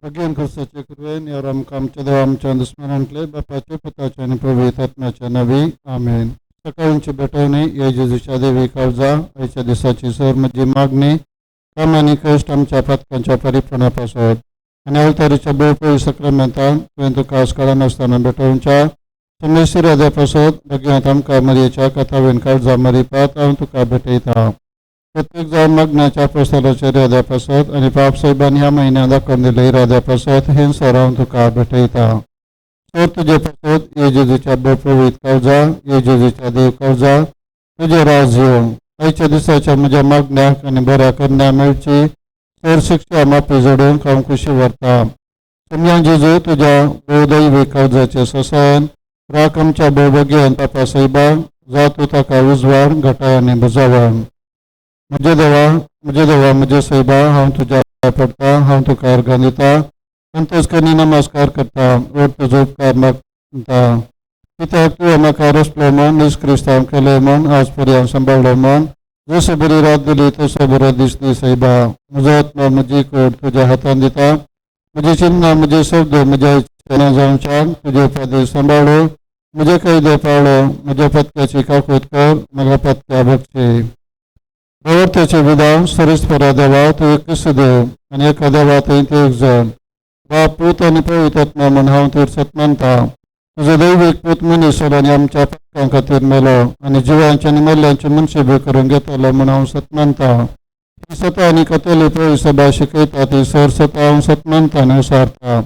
Again, Kristaचे कृपेन या आमच्या देवा आमच्या स्मरणले बापाचे पुताचे आणि पवित्र आत्म्याच्या नावे आमेन. सकाळची भेटवणे या जेजूच्या देवी कावजा आयच्या दिवसाची सर म्हणजे मागणी काम आणि कष्ट आमच्या पातकांच्या परिपूर्णापासून आणि अवतारीच्या बहुपळी सक्रामेंतान तुवें तुका आस्काळा नासतना भेटवच्या संमेश्वर हृदयापासून भगवंत आमकां मरयेच्या कथावेन काळजा मरीपात हांव तुका भेटयता. प्रत्येक जाण मग्नाच्या प्रसाराच्या हृदयापासून आणि पापसाहेबान ह्या म्हयन्यात दाखोवन दिल्या इराद्यापासून हे सरावन तुका भेटयता. सर तुजे पासून ये जेजूच्या बहुपवित्र कावजा ये जेजूच्या देव कावजा तुझे राज येवं. आयच्या दिसाच्या म्हज्या मागण्याक आनी बऱ्या करण्या मेळची सर शिक्षा माफी जोडूंक हांव खुशी व्हरता. सम्या जेजू तुझ्या बहुदैवी कावजाचे ससन राख आमच्या भोवभोगयेन पापासाहेबाक जा तूं ताका उजवाड घटाय आनी बुजावण. म्हजे देवा म्हजे साहेबा हांव तुज्या पांयां पडटा हांव तुका अर्गां दिता संतोषकनी नमस्कार करता वर तुजो उपकार मागता. कित्याक तुवें म्हाका रचलो म्हण निश्क्रिस्तांव केलें म्हण आज पर्यंत सांबाळलो म्हण जसो बरी रात दिली तसो बरो दीस दी साहेबा. म्हजो आत्मा म्हजी कूड तुज्या हातान दिता. म्हजी चिन्नां म्हजे शब्द म्हज्या इच्छेन जावच्यान तुजे उपाधी सांबाळ्ळो. म्हजे कैदे पाळ्ळो म्हज्या पत्क्याची काकूत कर म्हाका पत्क्या भोगची. प्रवर्त्याचे विधान सरीसपरा देवा तूं एकच देव आनी एका देवा थंय ते एक जण बाप पूत आनी पवित्र आत्मा म्हण हांव तीर्सत मानता. तुजो दैवीक पूत मनीस आनी आमच्या पत्कां खातीर मेलो आनी जिवांचे आनी मल्ल्यांचे मनशेबी करून घेतलो म्हण हांव सत मानता. ही सता आनी कथोली पळय सभा शिकयता ती सर सता हांव सत मानता आनी उसारता.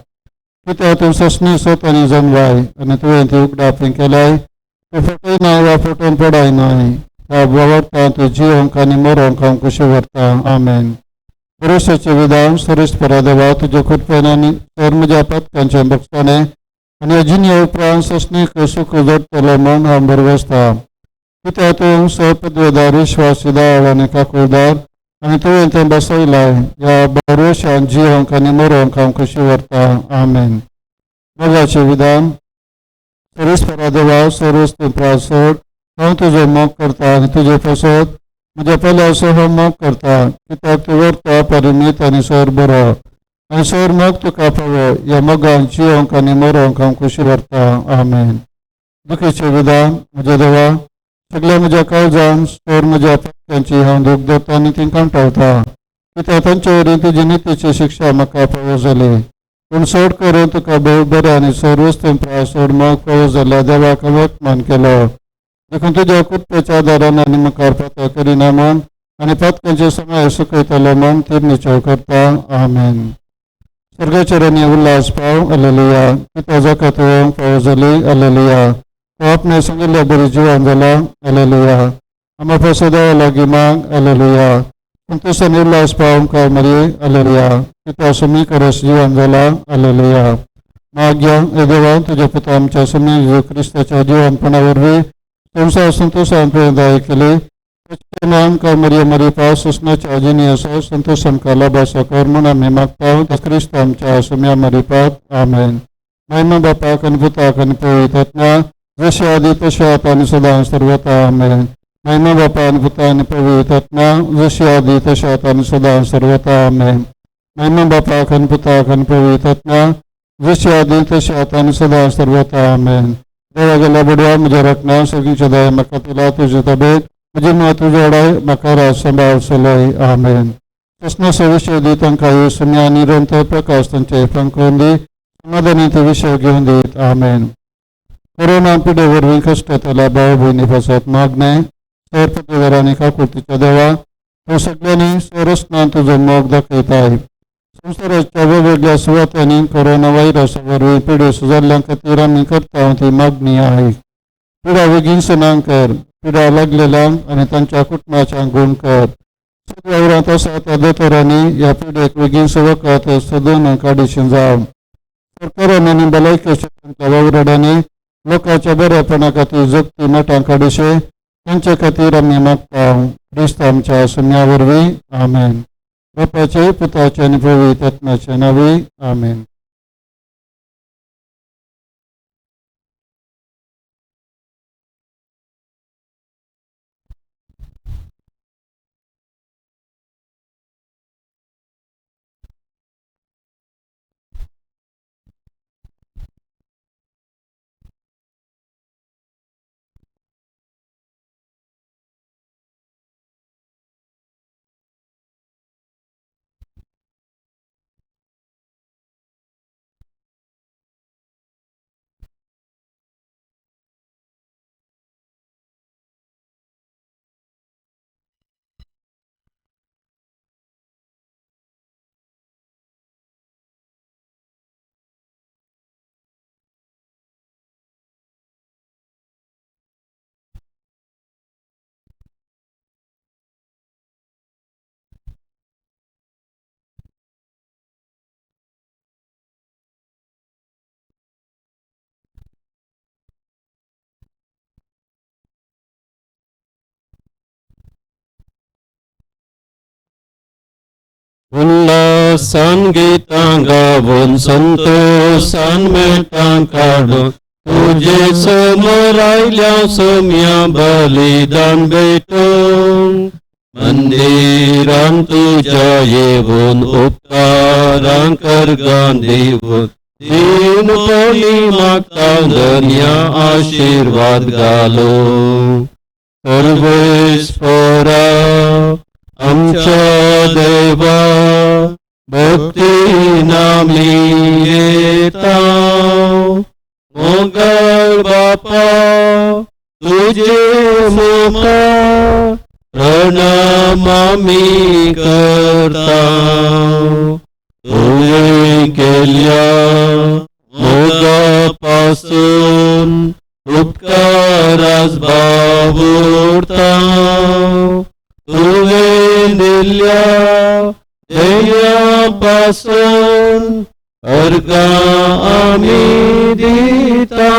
कित्याक तूं ससणी सत आनी जमलाय आनी तुवें ती उगडापी केल्याय. तूं फटयनाय वा फटोवन पडायनाय. वावरता तूं जिवंक आनी मरोंक हांव खुशी व्हरता. आमेन. भरोशाचें विधान सरीसपरा देवा तुजे कृपेन आनी सर म्हज्या पत्कांचें भोगताणें आनी अजिन्य उपरांत ससणीक सूख जोडटलो म्हण हांव बरवसता. कित्याक तूं सपदवेदार विश्वासीदार आनी काकूळदार आनी तुवें तें बसयलाय. ह्या भरोशान जिवंक आनी मरोंक हांव खुशी व्हरता. आमेन. मोगाचें विधान सरीसपरा देवा सर वस्तू प्राण सोड हांव तुजो मोग करता आनी तुजे पासत म्हज्या पयल्यासो हांव मोग करता. कित्याक तूं व्हरता परिमीत आनी सर बरो आनी सर मोग तुका फावो. ह्या मोगान जिवंक आनी मरोंक हांव खुशी व्हरता. आमेन. दुखीचें विधान म्हज्या देवा सगळ्या म्हज्या काळजान सर म्हज्या पत्क्यांची हांव दूख धरता आनी ती कांटाळटा. कित्याक तांचे वरवीं तुजी नितीची शिक्षा म्हाका फावो जाली. पूण सोड करून तुका भोव बरें आनी सर वस्तूं प्राण सोड मोग फावो जाल्ल्या देवाक हांवें अपमान केलो. देखून तुज्या कुटप्याच्या आदारान आनी मुखार पातळ करिना म्हण आनी पत्क्यांचे समय सुकयतलो म्हण ती निचोव करता. आमेन. स्वर्गाचेर उल्हास पाव हालेलुया. कित्याक जाका तुवें फावो जाली हालेलुया. तो आपणे सांगिल्ल्या बरी जिवान जाला हालेलुया. आमा पासो देवा लागीं माग हालेलुया. संतोशान उल्हास पाव काय मरी हालेलुया. कित्याक सुमी करस जिवान जाला हालेलुया. मागया हे देवा तुज्या पुता आमच्या सुमी जेजू क्रिस्ताच्या जिवानपणा वरवीं संसार संतोषान प्रेरणाय केली. त्याचे नाम काय मरी पास सुस्नाच्या अजिनी असो संतोषान का लाभासो कर म्हूण आमी मागता क्रिस्त आमच्या सुम्या मरीपात. आमेन. महिमा बापाक आनी पुताक आनी पवित्र आत्म्या जशे आदी तशे आता आनी सदां सर्वता. आमेन. महिमा बापा आनी पुता आनी पवित्र आत्म्या जशे आदी तशे आता आनी सदां सर्वता. आमेन. महिमा बापाक आनी पुताक आनी पवित्र आत्म्या जशे आदी तशे आता आनी सदां सर्वता. आमेन. देवा गेल्या बडया म्हज्या रत्ना सगळींच्या दया म्हाका तिला तुजे तबेत म्हजी मां तुजे वडाय म्हाका राज सांबाळ चलय. आमेन. कृष्णाचो विशय दी तांकां हे सुम्या निरंतर प्रकाश तांचे पंखून दी समाधानी ते विशय घेवन दीत. आमेन. कोरोना पिडे वरवीं कश्ट येतल्या भाव भयणी पासत मागणें सर पदवीधर आनी काकुळतीच्या देवा तूं सगळ्यांनी सरस्नान तुजो मोग दाखयताय. संवसाराच्या वेगवेगळ्या सुवातांनी कोरोना व्हायरसा वरवीं पिडे सुजारल्यां खातीर आमी करता ती मागणी आय. पिडा बेगीन सनांग कर. पिडा लागलेल्यांक आनी तांच्या कुटुंबाच्यांक गूण कर. सगळ्या वावरांत आसा त्या दोतोरांनी ह्या पिडेक बेगीन वखद सोदून काडिशीं जावं. सरकारान आनी भलायकेच्या तांच्या वावरड्यांनी लोकांच्या बरेपणा खातीर जगती मठां काडिशे तांचे खातीर आमी मागता. क्रिस्त आमच्या सुम्या वरवीं. आमेन. बापाचे पुताचे आनी पवित्र आत्म्याचे नांवे. आमेन. उल्हासान गितां गावून संतोषान मेटां काढून तुझे समोर आयल्या सोम्या बलिदान भेटून मंदिरां तुझ्या येऊन उपकारां करगान देऊन दीनपणी मागता धन्य आशीर्वाद घालो सर्वेश्वरा आमच्या देवा भक्तीन आमी येता मोगल बापा तुझे मुखार प्रणाम आमी करता तुवें केल्या मोगापासून उपकारास भाव उरता तुवें दिल्या ध्येयापासून अर्घां आमी दिता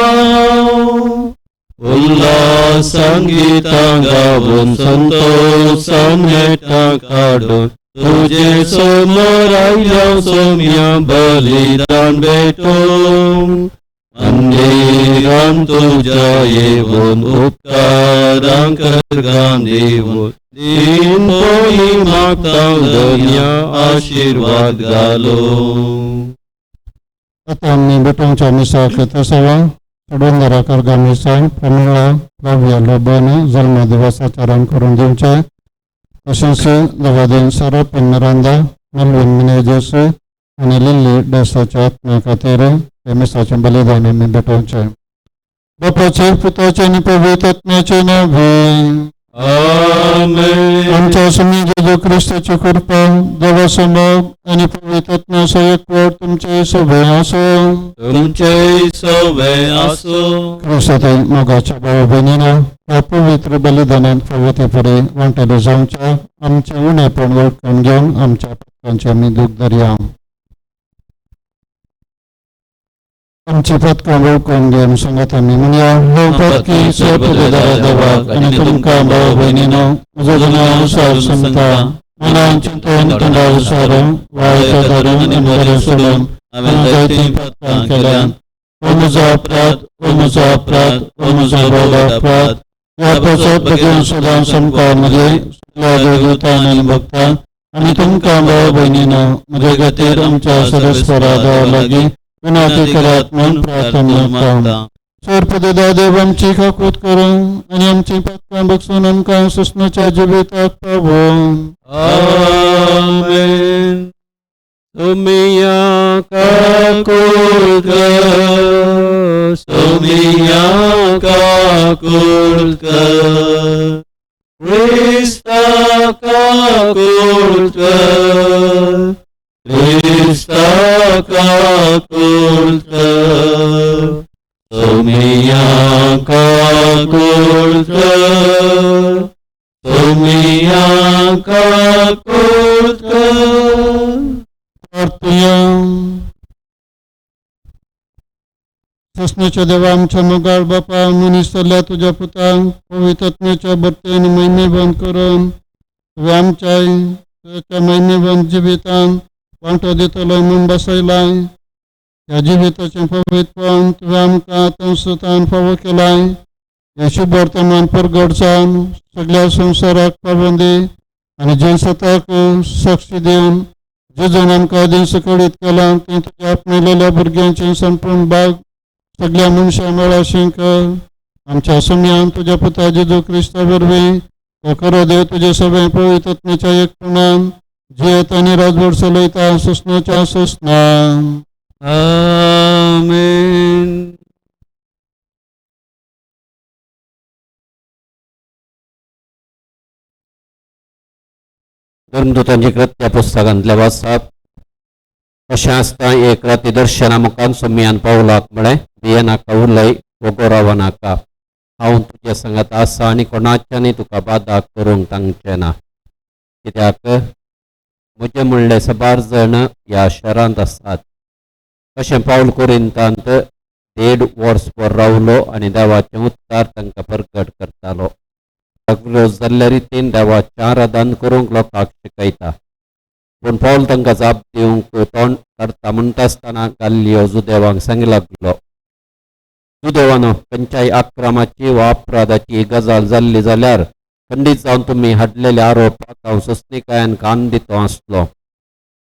उल्हासान गितां गावून संतोषान मेटां काढून तुझे समोर आयल्या सोम्या बलिदान भेटून मंदिरां तुझ्या येऊन उपकारां करगां देऊन दीनपणी मागता धन्य आशीर्वाद घालो आता आम्ही बेटोंच्या मिसा खेतसवा सोडून दराकर गामिसा प्रमिळा फ्लाविया लोबन जन्म दिवसाचरण करून दिवचे तसेच दवादीन सारा पेन्नरांदा मलविन मिनेजस आणि लिल्ली डेसाच्या आत्म्या खातीर हे मिसाचे बलिदान आम्ही बेटोंचे बापाचे पुताचे आणि पवित्र आत्म्याचे नावे आमेन आमच्या स्वामी जेजू ख्रिस्ताची कृपा देवासमोर आणि पवित्र आत्म्याचा एकवट तुमचे सोबे असो तुमचे सवे असो ख्रिस्तातील मोगाच्या भाऊ बहिणीनं या पवित्र बलिदानात पवित्रपणे वांटले जाऊच्या आमचे उणेपण ओळखून घेऊन आमच्या पत्कांचे आम्ही दुःख धरया आमची पत्कां ओळखून घेऊन सांगत आम्ही म्हणया हो पत्की सोपदारा देवाक आणि तुमकां भाऊ बहिणीनो म्हजो गुणानुसार समता मनान चिंतन तोंडानुसार वायट धरून आणि बरें सोडून हांवें जायतीं पत्कां केल्यात ओ म्हजो अपराध ओ म्हजो अपराध ओ म्हजो व्हड अपराध ह्या पासत बेगीन सदां समका म्हजे सगळ्या देवदूतांक आनी भक्तांक आनी तुमकां भाऊ बहिणीनो म्हजे खातीर आमच्या सरस्वरा देवा लागीं विनंती करात म्हणून प्रार्थना मागता सर्पदेदा देव आमची काकूत करून आणि आमची पत्कां बक्षून आमकां सुस्नाच्या जिविताक पावोवन आमेन सोमिया काकुळकर सोमिया काकुळकर क्रिस्ता काकुळकर क्रिस्ता काकुळकर सोमिया काकुळकर सोमिया काकुळकर प्रार्थना सुस्नाच्या देवा आमच्या मोगाळ बापा मनीस जाल्ल्या तुझ्या पुताक पवित्र आत्म्याच्या बर्तेन महिमेबंद करून तुवें आमच्या त्याच्या महिमेबंद जिवितान वांटो दितलो म्हूण बसयलाय ह्या जिविताचें पवित्रपण तुवें आमकां आत्मसुतान फावो केलाय हे शुभ वर्तमान परगट जावन सगळ्या संवसाराक पाबंदी आनी जनसताक साक्षी दिवन जेजून आमकां दिन सकळीत केला तें तुज्या आपणेलेल्या भुरग्यांचें संपूर्ण भाग सगळ्या मनशां मेळाशीं कर आमच्या सम्यान तुज्या पुता जेजू क्रिस्ता वरवीं तो खरो देव तुजे सगळे पवित्र आत्म्याच्या एकपणान जियेत आनी राजवट चलयता सुस्नाच्या सुस्ना आमेन धर्मदूतांची कृत्या पुस्तकांतल्या वाचप अशें आसता एक राती दर्शना मुखान सम्यान पावलाक म्हळें भिये नाका उलय वगो राव नाका हांव तुजे सांगात आसा आनी कोणाच्यानी तुका बादा करूंक तांगचें ना कित्याक म्हजे म्हणले सबार जण ह्या शहरांत आसात अशें पावल कोरिंतांत 1.5 वर्सभर रावलो आनी देवाचें उद्गार तांकां प्रकट करतालो जाल्ल्या रितीन देवाचें आराधन करूंक लोकांक शिकयता पूण पावल तांकां जाप दिवंक तोंड काडटा म्हणटा आसतना गाल्लियो जुदेवांक सांगूंक लागलो, जुदेवानो, खंयच्याय आक्रमाची वा अपराधाची गजाल जाल्ली जाल्यार खंडीत जावन तुमी हाडलेल्या आरोपाक हांव सस्तीकायान कान दितो आसलो.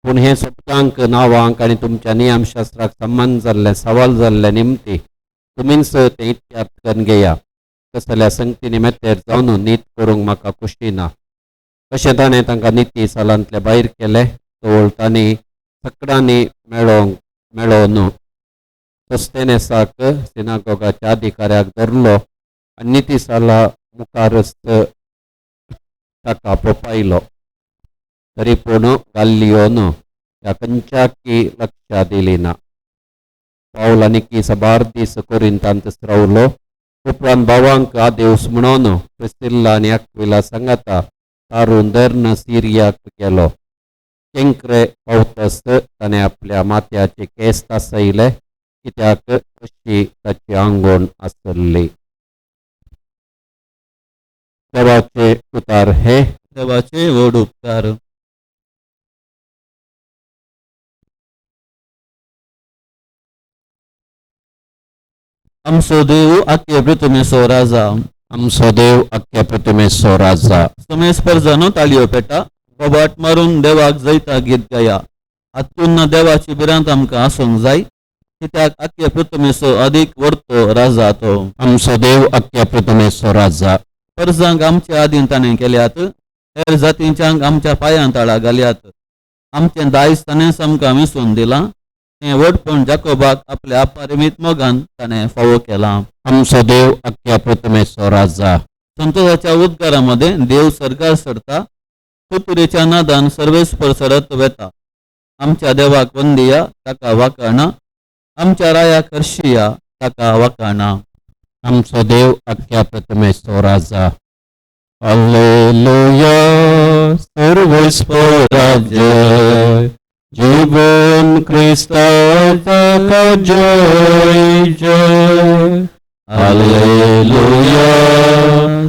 पूण हे सोबत्यांक नांवांक आनी तुमच्या नियमशास्त्राक संबंद जाल्ले सवाल जाल्ले निमती तुमीच तें इत्यार्थ करून घेया. कसल्या संगती निमेत्तेर जावन नीत करूंक म्हाका खुशी ना. कशें ताणें तांकां निती सालांतले भायर केले तोवळ तांणी सगळ्यांनी मेळोवन सस्तेनेसाक सिनागोगाच्या अधिकाऱ्याक धरलो आनी निती साला मुखारच ताका पोपायलो. तरी पूण गाल्लियोन ह्या खंयच्याकी लक्ष दिली ना. पावल आनीक साबार दीस कोरिंतांत रावलो. उपरांत भावांक आदेवस म्हणून प्रिसिल्ला आनी अक्विला सांगाता तारून धरून सिरियाक गेलो. केंकरे पावतस ताणें आपल्या माथ्याचे केस तासयले, कित्याक अशी ताची आंगवण आसली. देवाचे उतार हे देवाचे व्हड उपकार. आमचो देव आख्खे पृथ्वीचो राजा. आमचो देव आख्ख्या पृथ्वीचो राजा. समेस परजानो ताळयो पेटा, बोबाट मारून देवाक जैता गीत गाया. हातून देवाची बिरांत आमकां आसूंक जाय, कित्याक आख्खे पृथ्वीचो अधिक व्हडतो राजा तो. आमचो देव आख्ख्या पृथ्वीचो राजा. परजांक आमच्या आदीन ताणें केल्यात, हेर जातींच्यांक आमच्या पांयां ताळा घाल्यात. आमचें दायज ताणेंच आमकां विसरून दिलां, तें व्हडपण जाकोबाक आपल्या अपरिमीत मोगान ताणें फावो केला. आमचो देव आख्ख्या पृथ्वीचो राजा. संतोषाच्या उद्गारामध्ये देव सरकार सरता, तुतुरेच्या नादान सर्वेस्पर सरत वेता. आमच्या देवाक वंदिया, ताका वाकाणा. आमच्या रायाक हर्शिया, ताका वाकाणा. आमचो देव आख्ख्या पृथ्वीचो राजा. हालेलुया. सर्वेस्पराचे जीवन क्रिस्ताचा जय जय. हालेलुया.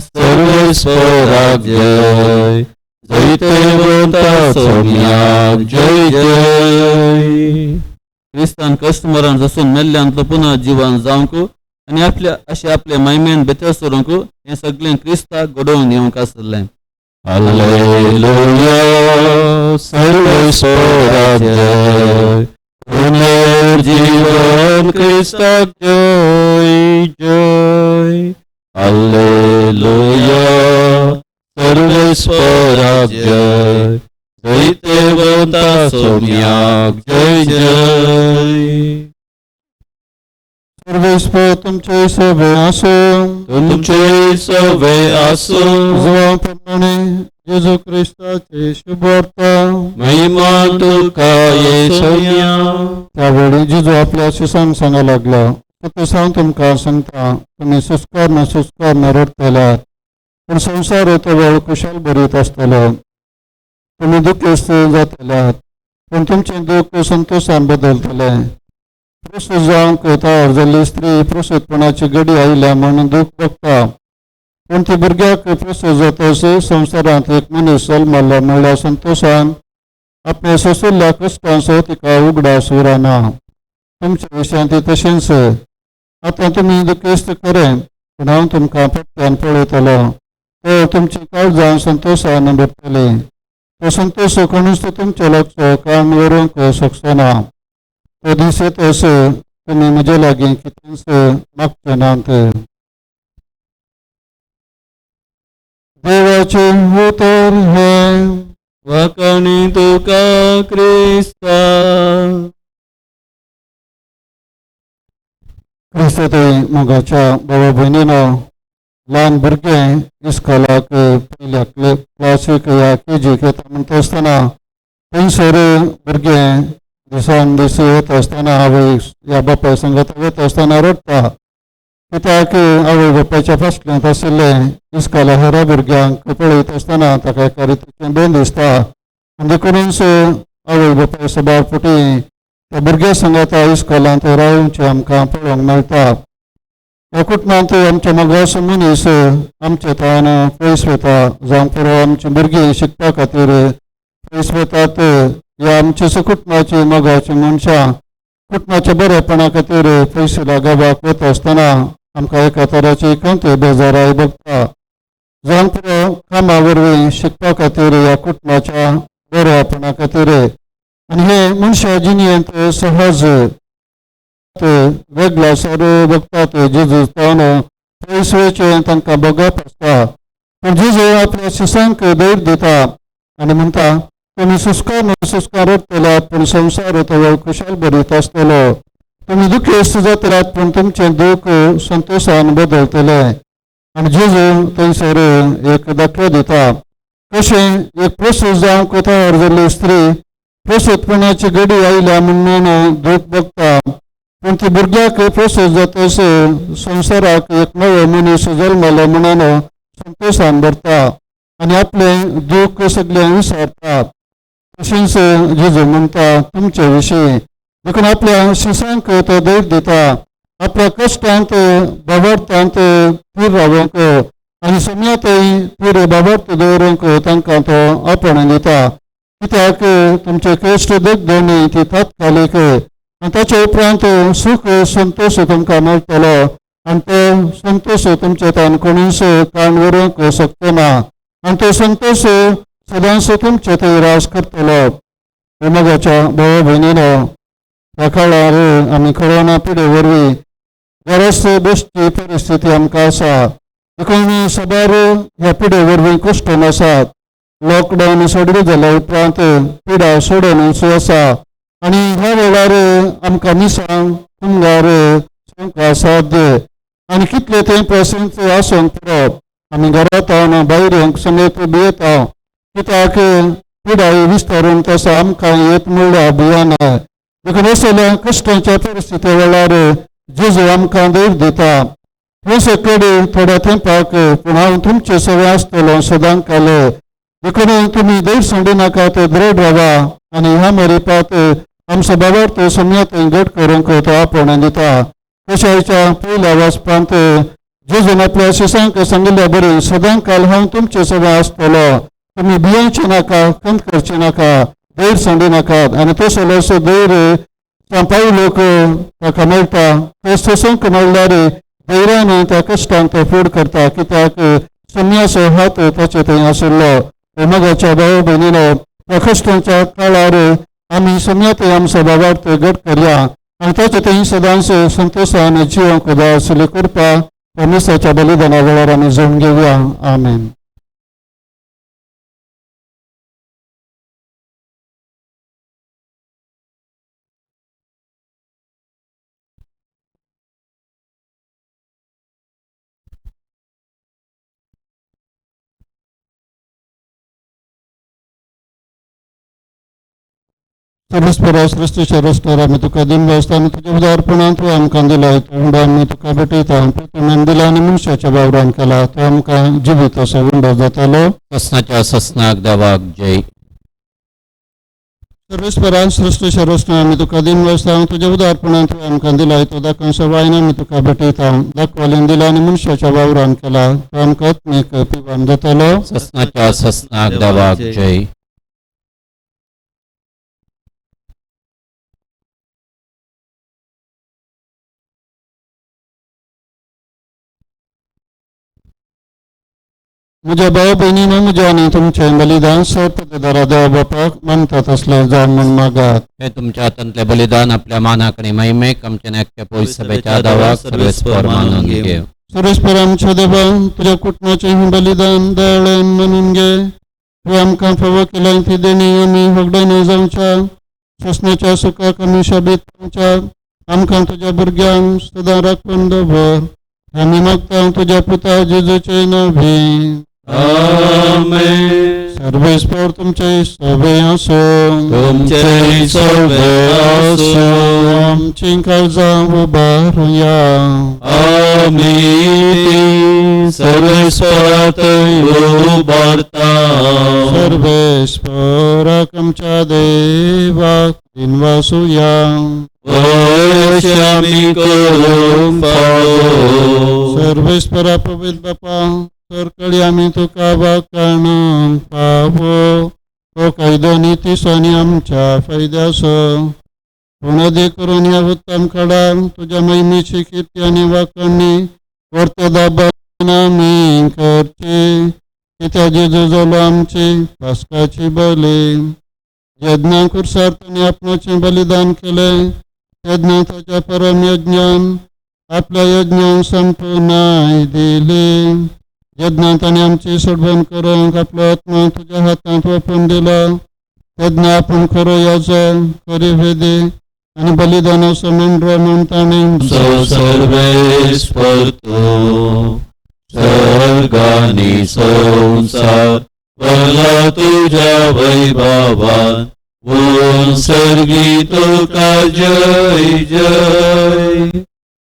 सर्वेस्पराक जय. जैतेवंता सोम्याक जय जय. क्रिस्तान कष्ट मरण जसून मेल्ल्यांतलो पुन्हा जीवन जावंक आनी आपले महिमेन भितर सरूंक हें सगळें क्रिस्ताक घडोवन येवंक आसलें. हालेलुया. सर्वेस्पराक जय. पुनर्जीवन क्रिस्ताक जय जय. हालेलुया. सर्वेस्पराक जय. जैतेवंता सोम्याक जय जय. सर्वेस्पर तुमचे सवे आसो. तुमचे सवे आसो. प्रमाणे जेजू ख्रिस्ताचे शुभवार्ता. महिमा तुका येसोया. त्यावेळी जेजू आपल्या शिष्यांक सांगा लागला, सत्य हांव तुमकां सांगता, तुमी सुस्कार न रडतल्यात, पूण संवसार येतो वेळ कुशाल भरीत आसतलो. तुमी दुख्खस्त जातल्यात, पूण तुमचें दूख संतोशान बदलतले. प्रसूत जावंक तयार जाल्ली स्त्री प्रसूतपणाची घडी आयल्या म्हणून दूख भोगता, पूण ती भुरग्याक प्रसूत जातस संवसारांत एक मनीस जल्मला म्हणल्यार संतोशान आपल्या सोंसिल्ल्या कश्टांचो तिका उगडास उरना. तुमच्या विशयान ती तशींच. आतां तुमी दुख्खस्त खरें, पूण हांव तुमकां पट्ट्यान पळयतलो. तो तुमची काळजां संतोशान भरतली. तो संतोश कोणूच तुमचे लक्ष काण व्हरूंक शकचो ना. तो दीस येतस तुमी म्हजे लागीं कितेंच मागचे नात. देवाचे उतर हे. वाकाणी तुका क्रिस्ता. क्रिस्ताते मोगाच्या भावा भयणीनो, ल्हान भुरगें इस्कॉलाक पयल्या क्लासीक या केजीक येता म्हणटा आसतना थंयसर भुरगें दिसान दीस वता आसतना आवय ह्या बापाय सांगात वता आसतना रडटा, कित्याक आवय बापायच्या फाटल्यान आशिल्लें इस्कॉला हेर भुरग्यांक पळयत आसतना ताका एका रितीचें भंय दिसता. आनी देखूनच आवय बापाय सबार फावटी त्या भुरग्या सांगात इस्कॉलांत रावचे आमकां पळोवंक मेळटा. ह्या कुटुंबांत आमच्या मोगाचो मनीस आमचे तान पयस वता, जावं पुरो आमची भुरगीं शिकपा खातीर पयस वतात, या आमच्या कुटुंबाची मोगाची मनशां कुटुंबाच्या बरेपणा खातीर पयशे लागाबाक वता आसतना आमकां एका तराची खंती बेजाराय भोगता. जावन पुरो कामा वरवीं शिकपा खातीर ह्या कुटुंबाच्या बरेपणा खातीर आनी हे मनशा जिणेंत सहज वेगळा सर भोगतात. जेजू तावन पयसुचें तांकां भोगप आसता. पूण जेजू आपल्या शिसांक धैर्य दिता आनी म्हणटा तुमी सुस्कार रडटल्यात पूण संवसार तो खुशाल भरीत आसतलो. तुमी दुखेस्त जातल्यात पूण तुमचें दूख संतोशान बदलतले. आनी जेजू थंयसर एक दाखलो दिता कशें एक प्रसूत जावंक तयार जाल्ली स्त्री प्रसूतपणाची घडी आयल्या म्हणून दूख भोगता. पूण ती भुरग्याक प्रसूत जातस संवसाराक एक नवो मनीस जल्मलो म्हणून संतोशान भरता आनी आपलें दूख सगळें विसरता. तशेंच जेजू म्हणटा तुमचे विशीं देखून आपल्या शिसांक तो धैर्य दिता. आपल्या कश्टांत बाबार्थांत थीर रावंक आनी समयातय थीर बाबार्थ दवरूंक तांकां तो आपण दिता. कित्याक तुमचे कश्ट दूख दोनी ती तात्कालीक आनी ताचे उपरांत सूख संतोश तुमकां मेळटलो आनी तो संतोश तुमचे तान कोणूच काण व्हरूंक शकना आनी तो संतोष सदांच तुमचे थंय रास करतलो. मोगाच्या भावा भयणीनो ह्या काळार आमी कोरोना पिडे वरवीं गरज बेश्टी परिस्थिती आमकां आसा. देखून सबार ह्या पिडे वरवीं कश्टून आसात. लॉकडावन सोडले जाल्या उपरांत पिडा सोडूनच आसा आनी ह्या वेळार आमकां मिसांग तुमगार सोंका साध्य आनी कितले तें प्रसंग आसूंक पुरो आमी घरांत भायर येवंक समेत भियेता. कित्याक पिडाय विस्तारून तसो आमकां येत म्हणल्यार अभियान. देखून असल्या कश्टांच्या परिस्थिती वेळार जेजू आमकां धैर्य दिता. हे सकड थोड्या तेंपाक पूण हांव तुमचे सगळे आसतलो सदांकाल. देखून तुमी धैर्य सोडूं नाकात, दृढ रावा आनी ह्या मेरेपात आमचो बाबार्थ समयात घट करूंक तो आपण दिता. कशायच्या पयल्या वाचपांत जेजून आपल्या शिसांक सांगिल्ल्या बरी सदांकाल हांव तुमचे सगळे आसतलो. तुमी भियेवचे नाका, खंत करचे नाका, धैर्य सोडूं नाकात. आनी तसो असो धैर्य सांपाळी लोक ताका मेळटा. ते सोंक मेळल्यार धैर्यान त्या कश्टांक तो फूड करता. कित्याक समयाचो हात ताचे थंय आशिल्लो. मोगाच्या भाव भयणीनो त्या कश्टांच्या काळार आमी समयात आमचो बाबार्थ घट करया आनी ताचे थंय सदांच संतोशान जिवंक उदासली करपा परमेश्वराच्या बलिदाना वेळार आमी जोडून घेवया. आमेन. परमेश्वरा सृष्टीच्या रस्त्यार आमी तुका दिनलो आसतना तुज्या उदारपणान तूं आमकां दिला. तो आमी तुका भेटयता. तुवें दिला आनी मनशाच्या वावरान केला. तो आमकां जिवीत असो विंडो जातालो. ससनाच्या ससनाक देवाक जय. परमेश्वरा सृष्टीच्या रस्त्यार आमी तुका दिनलो आसतना तुज्या उदारपणान तूं आमकां दिला. तो दाखोवन सवायन आमी तुका भेटयता. दाखवालेन दिला आनी मनशाच्या वावरान केला. तो आमकां आत्मीक पिवान जातालो. ससनाच्या ससनाक देवाक जय. म्हज्या भाव भयणीनो म्हज्या आनी तुमचें बलिदान सपदारा देवा बापाक मानता तसलें जावन म्हूण मागात. हे तुमच्या हातांतले बलिदान आपल्या मानाक आनी महिमेक आमच्या नेक्या पवित्र सभेच्या दावाक सर्वेस्पर मानून घेव. सर्वेस्पर आमच्या देवा तुज्या कुटुंबाचें बलिदान दयाळेन मानून घे. तूं आमकां फावो केल्या ती देणी आमी वगडायन जावच्या सोसण्याच्या सुखाक आमी शाबीत पावच्या आमकां तुज्या भुरग्यांक सदां राखून दवर. आमी मागता तुज्या पुता जेजूचे नांवी. आमेन. सर्वेस्पर तुमचे सवे आसो. तुमचे सवे आसो. आमची काळजां उबारुया. आमी सर्वेस्परात उबारता. सर्वेस्पराक आमच्या देवाक दिनवासुया. आमी करूंक पावो. सर्वेस्परा पवित्र बापा सरकळी आमी तुका वाखाण पावो. तो कायदो नीतीसानी आमच्या फायद्यास पुनदे करून या उत्तम खडा तुझ्या महिमेची कीर्ती आणि वाकणी वर्तदाबाना मी करचे की त्या जेजूजलो आमचे पास्काची बले यज्ञा कुरसार्थाने आपणाचे बलिदान केले यज्ञाच्या परम यज्ञान आपल्या यज्ञान संपूर्ण दिले यज्ञाताने आमची सोडवण करून आपला आत्मा तुझ्या हातात वापरून दिला यज्ञ आपण खरो याचं करी भेदे आणि बलिदान समेंद्र म्हणताने सर्वेस परतो सर्गानी संसार भला तुझ्या वैभवान बोल सर्गी तुका जय जय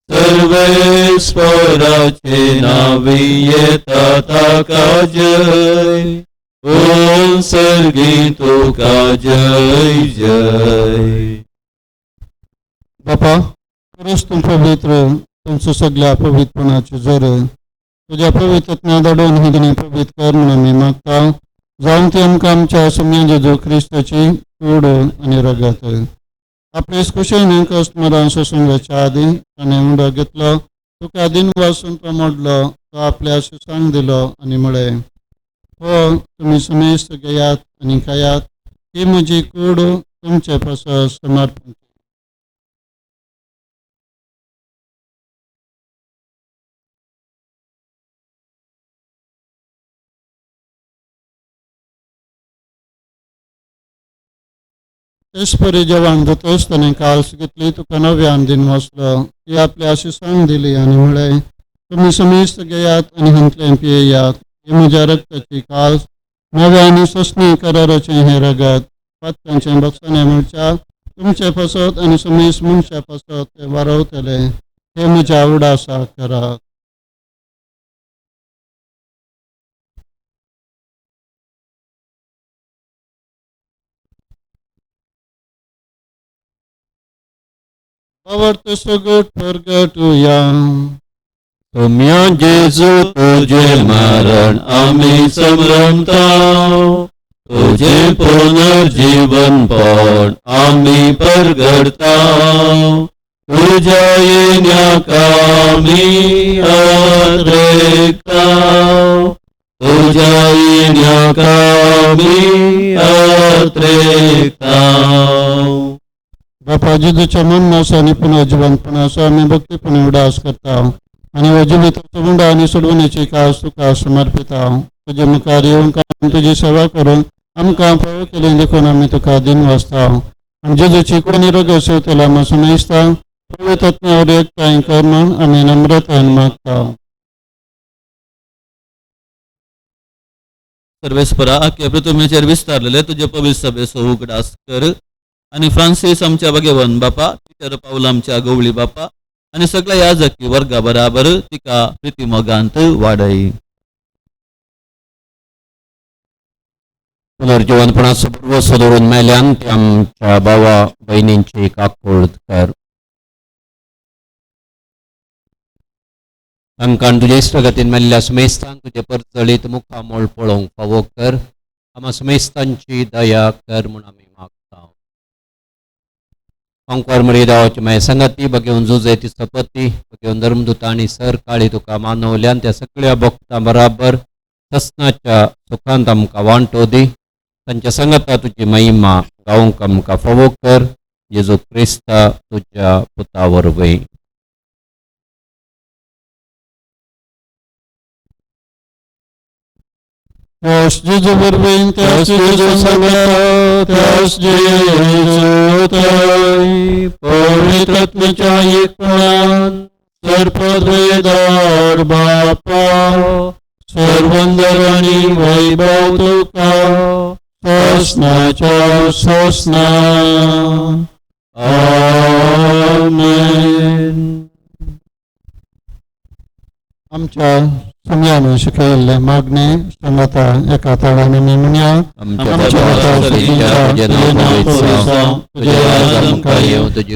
सर्वेश्वराचे नावी येता ताका जय बोल सर्गी तुका जय जय. बापा खरंच तू पवित्र तुमचं सगळ्या पवित्रपणाचे जर तुझ्या पवित्रत्ना दडून हिदणे पवित्र कर म्हणून मी मागता जाऊन ते आमकां आमच्या सम्या जेजू ख्रिस्ताची कूड आणि रगत आपले कुशेने कष्ट मला संघाच्या आधी आणि मुडा घेतलो तुका दिन वाचून तो मोडलो तो आपल्या सांग दिलो आणि म्हळे हो तुम्ही समेस्त घेयात आणि खायात ही म्हजी कूड तुमचे पासून समर्पण तेचपरी जेवण दोतोसताना काल्स घेतली तुका नव्यान दिन वाचलो ती आपल्या अशी सांग दिली आणि म्हळे तुम्ही समेस्त घेयात आणि हंतले पियेयात ही म्हज्या रक्ताची काल्स नव्या आणि ससनी कराराचे हे रगत पात्रांचे बक्षणे म्हणच्या तुमचे फसत आणि समेस्त मनशा फसत ते वारवतले हे म्हज्या उडासा करात. आवडतं सगळं परगटूया सम्या जेजू तुझे मरण आम्ही समरमता तुझे पुनर्जीवन पण आम्ही परगडता तुझ्या येण्याका आम्ही अद्रेकता तुझ्या येण्याका आम्ही अद्रेकता. बापा जेजूच्या मननासा आणि पुन्हा जीवनपणाचा आम्ही भक्तीपणे उडास करता आणि वजीविताचा मुंडा आणि सोडवण्याची कास तुका समर्पित आहोत तुझे मुखार येऊन तुझी सेवा करून आमकां पळो केले देखून आम्ही तुका दिन वाचता आणि जेजूची कोणी रग सेवतेला मासून इसता पवित्रत्म्यावर एकताय कर म्हणून आम्ही नम्रतान मागता. सर्वेस्परा आख्या पृथ्वीचेर विस्तारलेले तुझे पवित्र सभेचो उगडास कर आणि फ्रांसीस आमच्या भगवान बापा पितर पाऊल आमच्या गवळी बापा आणि सगळ्या याजकी वर्गा बराबर तिका प्रीतिमोगांत वाडय. पुनर्जीवनपणाचं पूर्व सोडून मेल्यान ते आमच्या भावा बहिणींची काकूळ कर तांकां तुजे इश्टगतीन मेल्ल्या समेस्तांक तुजे परचळीत मुखामोळ पळोवंक फावो कर आम्हा समेस्तांची दया कर म्हूण आमी मागता. अंकुर मर्यादावाची माय संगती बघेवन जुजे ती सपती बघेवन धर्मदूता आणि सर काळी तुका मानवल्यान त्या सगळ्या भक्तां बराबर ससनाच्या सुखांत आमकां वांटो दी तांच्या संगता तुजी महिमा गावंक आमकां फावो कर जेजू क्रिस्ता तुज्या पुता वरवीं. त्यास जेजू वरवीं त्यास जेजू संगता त्यास जेजूताय पवित्रत्म्याच्या एकपणान सर्पद्वेदार बापा सर्वंदर आणि वैभव तुका ससनाच्या ससना आमेन. आमच्या समयानं शिकयल्ले मागणे संगता एका तळाने निमण्या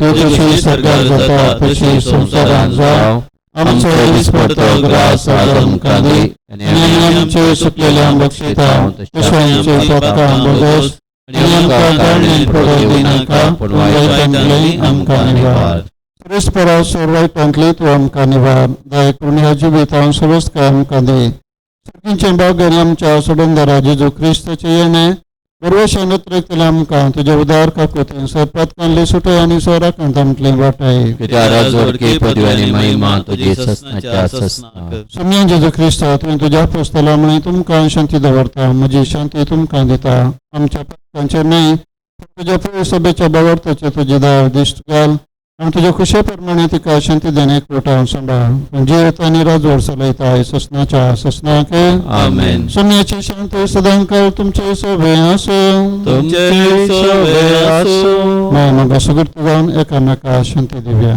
तुझी सरकार जाता तशी संसारात जाव आमचो दिसपडतो ग्रास आमकां दी आणि आमचे सुकलेल्या बक्षिता तशें आमचे पदकां बगस आनी आमकां कारणे पडोवंक दिनाका पूण वायटांतली आमकां निवार. परस्परा वायटांतली तूं आमकां निवार. दया करून ह्या जिवितांत सुवस्थकाय आमकां दी. सर्गींचे भाग्यान आमच्या सोडूनदारा जेजू क्रिस्ताचे येणे गर्वशान उतरयतले आमकां तुज्या उदार काकुतीन सर्पात कांडली सुटय आनी सोराकांत आमटली वाटाय. पित्यारा जोडकी पदवी आनी महिमा तुजी ससनाच्या ससनाक. सम्यान जेजू क्रिस्ता तुवें तुज्या अपोस्तला म्हणी तुमकां शांती दवरता. म्हजी शांती तुमकां दिता. आमच्या पथकांचेर न्हय तुज्या पवित्र सभेच्या बावर्ताचेर तुजी दया दिश्ट घाल आनी तुज्या खुशे प्रमाणे तिका शांती देणे एकवटान सांबाळ. पूण जियेत आनी राजवट चलयताय ससनाच्या ससनाक. आमेन. सम्याची शांती सदांकाळ तुमचे सोबे आसूं. तुमचे सोबे आसूं. मग सुगीत जावन एकामेका शांती दिव्या.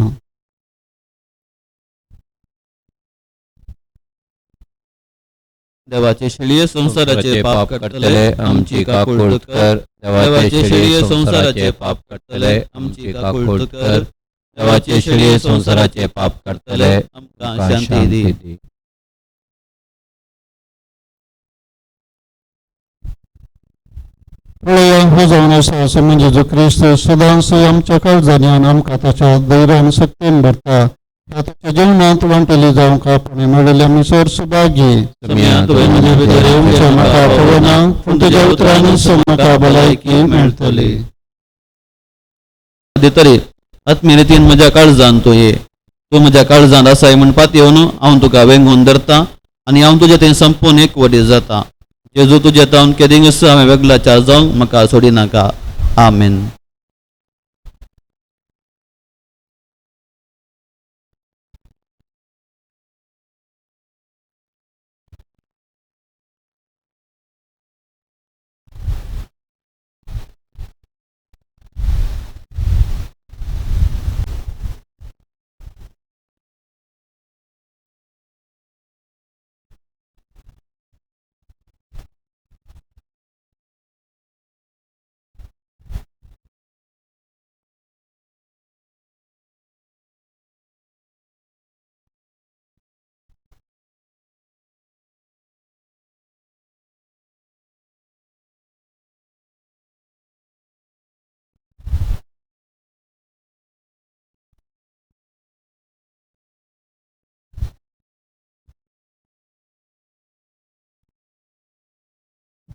देवाचे शेळये संसाराचे पाप काडटले आमची काकूळ कर. देवाचे शेळये संसाराचे पाप काडटले आमची काकूळ कर. देवाचे शेळये संसाराचे पाप काडटले आमकां शांती दी. हो जावन आसा असो म्हणजे जो क्रिस्त सदांच आमच्या काळजांनी आमकां ताच्या धैर्यान सक्तीन भरता. ताच्या जीवनांत वांटली जावंक आपण मेळिल्ल्या मिसर सुभागी. म्हाका पळोवना पूण तुज्या उतरांनीच म्हाका भलायकी मेळटली. तरी आत्मीय रितीन म्हज्या काळजान तूं ये. तूं म्हज्या काळजांत आसाय म्हणपात येवन हांव तुका वेंगून धरता आनी हांव तुजे थंय संपूर्ण एकवटीत जाता. जेजू तुजे तावन केदींग हांवें वेगळाच्या जावंक म्हाका सोडिनाका. आमेन.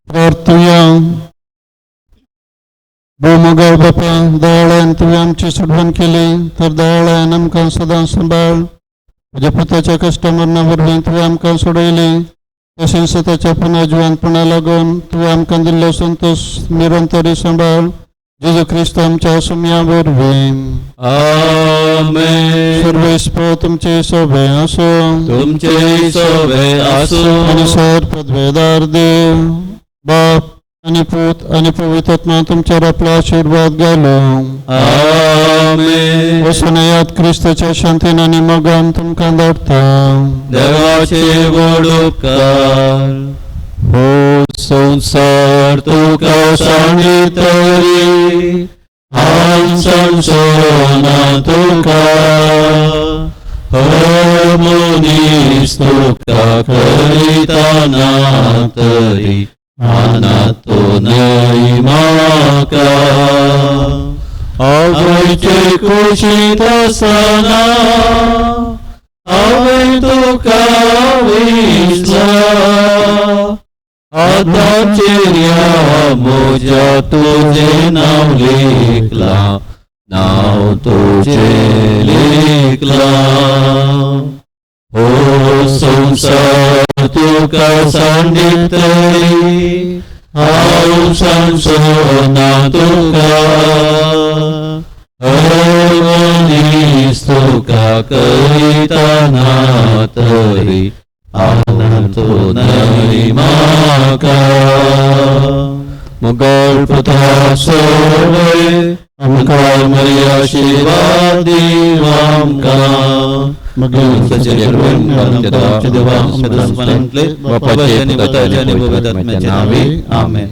प्रार्थया. भोवमोगाळ बापा, दयाळान तुवें आमची सुडवण केली तर दयाळान आमकां सदां सांबाळ. तुज्या पुताच्या कश्टा मरणा वरवीं तुवें आमकां सोडयली. तशेंच ताच्या पुनर्जिवनपणा लागून तुवें आमकां दिल्लो संतोश निरंतरी सांबाळ. जेजू क्रिस्त आमच्या सुम्या वरवीं. आमेन. सर्वेस्प तुमचे सोबे आसूं. तुमचे सोबे आसूं. आनी सर पदवेदार देव बाप आनी पूत आनी पवित्र आत्मा तुमचेर आपलो आशीर्वाद घालो. आमेन. वसनयात क्रिस्ताच्या शांतीन आनी मोगान तुमकां धाडटा. देवाचे व्हड उपकार. हो संसार तुका सांडितरी हांव संसोना तुका. हो मनीस तुका करिताना तरी आनातो न्हय म्हाका. आवयचे कुशीत आसतना हांवें तुका विसला. आतांचेर ह्या म्हज्या तुजें नांव लेखलां. नांव तुजें लेखलां. हो संसार तुका सांडितरी हांव सांगसोना तुका. हो मनीस तुका करिताना तरी आनंद न्हय म्हाका. मोगल पुता सोडय आमकां मरी आशीर्वाद दीव आमकां. मगीर देवा बापाचे पुताचे आनी पवित्र आत्म्याचे नांवे. आमेन.